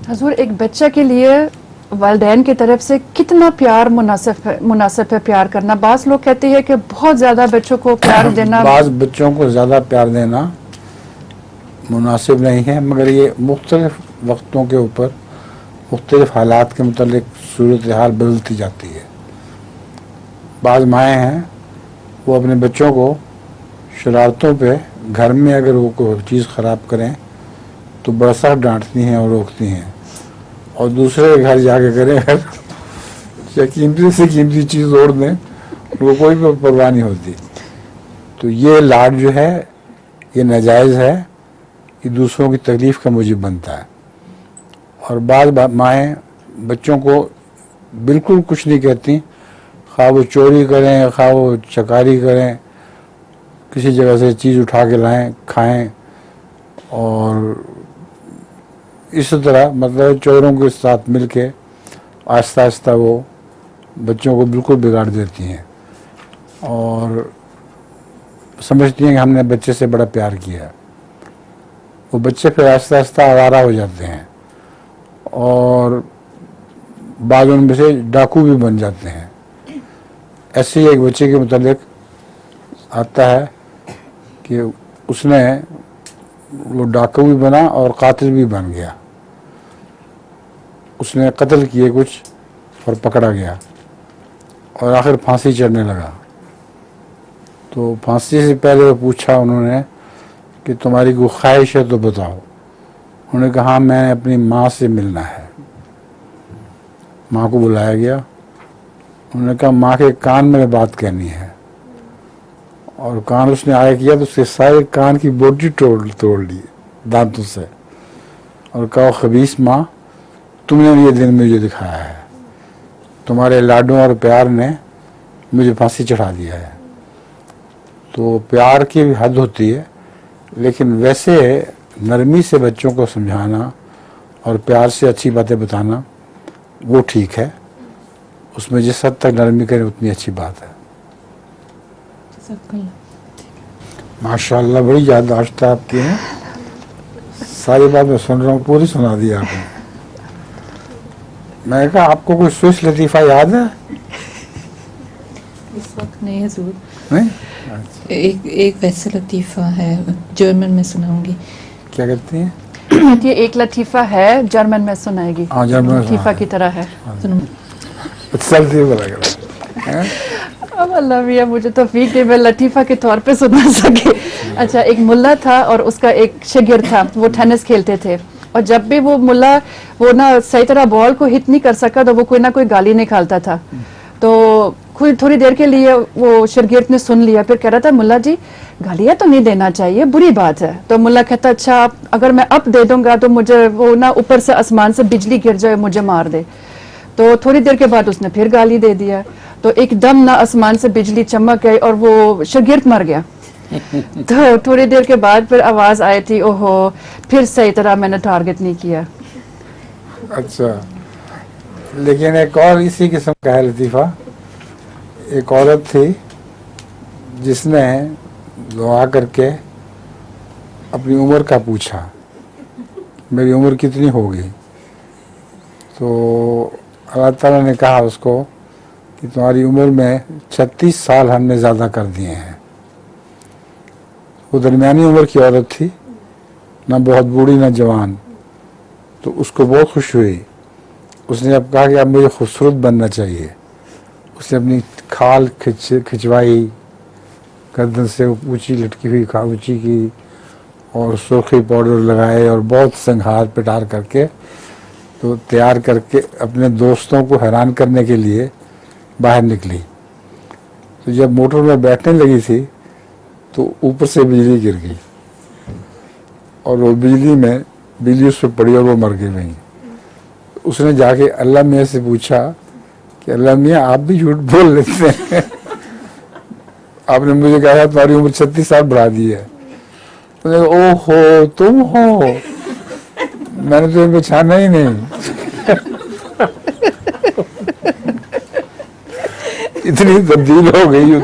حضور ایک بچہ کے لیے والدین کی طرف سے کتنا پیار مناسب ہے پیار کرنا؟ بعض لوگ کہتے ہیں کہ بہت زیادہ بچوں کو پیار دینا، بعض بچوں کو زیادہ پیار دینا مناسب نہیں ہے، مگر یہ مختلف وقتوں کے اوپر مختلف حالات کے متعلق صورتحال بدلتی جاتی ہے۔ بعض مائیں ہیں وہ اپنے بچوں کو شرارتوں پہ گھر میں اگر وہ کوئی چیز خراب کریں تو بڑا سخت ڈانٹتی ہیں اور روکتی ہیں، اور دوسرے کے گھر جا کے کریں اگر قیمتی سے قیمتی چیز اوڑ دیں وہ کوئی پرواہ نہیں ہوتی۔ تو یہ لاڈ جو ہے یہ ناجائز ہے، یہ دوسروں کی تکلیف کا موجب بنتا ہے۔ اور بعض مائیں بچوں کو بالکل کچھ نہیں کہتی، خواہ وہ چوری کریں خواہ وہ چکاری کریں، کسی جگہ سے چیز اٹھا کے لائیں کھائیں، اور اس طرح مطلب چوروں کے ساتھ مل کے آہستہ آہستہ وہ بچوں کو بالکل بگاڑ دیتی ہیں، اور سمجھتی ہیں کہ ہم نے بچے سے بڑا پیار کیا ہے۔ وہ بچے پھر آہستہ آہستہ آوارہ ہو جاتے ہیں، اور بعض ان میں سے ڈاکو بھی بن جاتے ہیں۔ ایسے ہی ایک بچے کے متعلق آتا ہے کہ اس نے وہ ڈاکو بھی بنا اور قاتل بھی بن گیا، اس نے قتل کیے کچھ اور پکڑا گیا، اور آخر پھانسی چڑھنے لگا۔ تو پھانسی سے پہلے پوچھا انہوں نے کہ تمہاری کوئی خواہش ہے تو بتاؤ۔ انہوں نے کہا میں نے اپنی ماں سے ملنا ہے۔ ماں کو بلایا گیا، انہوں نے کہا ماں کے کان میں بات کہنی ہے، اور کان اس نے آیا کیا تو اس کے سارے کان کی بوٹی توڑ لی دانتوں سے، اور کہا خبیث ماں تم نے یہ دن مجھے دکھایا ہے، تمہارے لاڈوں اور پیار نے مجھے پھانسی چڑھا دیا ہے۔ تو پیار کی بھی حد ہوتی ہے، لیکن ویسے نرمی سے بچوں کو سمجھانا اور پیار سے اچھی باتیں بتانا وہ ٹھیک ہے، اس میں جس حد تک نرمی کریں اتنی اچھی بات ہے۔ ماشاءاللہ بڑی یادداشت ہے آپ کی، ہیں ساری بات میں سن رہا ہوں، پوری سنا دی آپ نے۔ میں نے کہا آپ کو کوئی سوئس لطیفہ یاد ہے؟ اس وقت نہیں حضور، نہیں؟ ایک ویسے لطیفہ ہے جرمن میں سناؤں گی۔ کیا کہتی ہیں؟ یہ ایک لطیفہ ہے جرمن میں سنائے گی، ہاں جرمن میں لطیفہ کی طرح ہے۔ اب اللہ میاں مجھے توفیق دے میں لطیفہ کے طور پہ سنا سکے۔ اچھا، ایک ملا تھا اور اس کا ایک شاگرد تھا، وہ ٹینس کھیلتے تھے، اور جب بھی وہ ملا وہ نا صحیح طرح بال کو ہٹ نہیں کر سکا تو وہ کوئی نہ کوئی گالی نکالتا تھا۔ تو تھوڑی دیر کے لیے وہ شاگرد نے سن لیا، پھر کہہ رہا تھا ملا جی گالیاں تو نہیں دینا چاہیے، بری بات ہے۔ تو ملا کہتا اچھا اگر میں اب دے دوں گا تو مجھے وہ نا اوپر سے آسمان سے بجلی گر جائے مجھے مار دے۔ تو تھوڑی دیر کے بعد اس نے پھر گالی دے دیا، تو ایک دم نہ آسمان سے بجلی چمک گئی اور وہ شاگرد مر گیا۔ تو تھوڑی دیر کے بعد پھر آواز آئی تھی اوہو پھر صحیح طرح میں نے ٹارگٹ نہیں کیا۔ اچھا، لیکن ایک اور اسی قسم کا ہے لطیفہ۔ ایک عورت تھی جس نے دعا کر کے اپنی عمر کا پوچھا، میری عمر کتنی ہوگی؟ تو اللہ تعالیٰ نے کہا اس کو کہ تمہاری عمر میں 36 سال ہم نے زیادہ کر دیے ہیں۔ وہ درمیانی عمر کی عورت تھی، نہ بہت بوڑھی نہ جوان، تو اس کو بہت خوش ہوئی۔ اس نے اب کہا کہ اب مجھے خوبصورت بننا چاہیے۔ اس نے اپنی کھال کھچوائی، گردن سے اونچی لٹکی ہوئی اونچی کی، اور سرخی پاؤڈر لگائے اور بہت سنگھار پٹار کر کے تو تیار کر کے اپنے دوستوں کو حیران کرنے کے لیے باہر نکلی۔ تو جب موٹر میں بیٹھنے لگی تھی تو اوپر سے بجلی گر گئی، اور وہ بجلی اس پہ پڑی اور وہ مر گئی۔ اس نے جا کے اللہ میاں سے پوچھا کہ اللہ میاں آپ بھی جھوٹ بول لیتے ہیں، آپ نے مجھے کہا تمہاری عمر 36 سال بڑھا دی ہے۔ او ہو تم ہو، میں نے تمہیں پہچانا ہی نہیں۔ اتنی تبدیل ہو گئی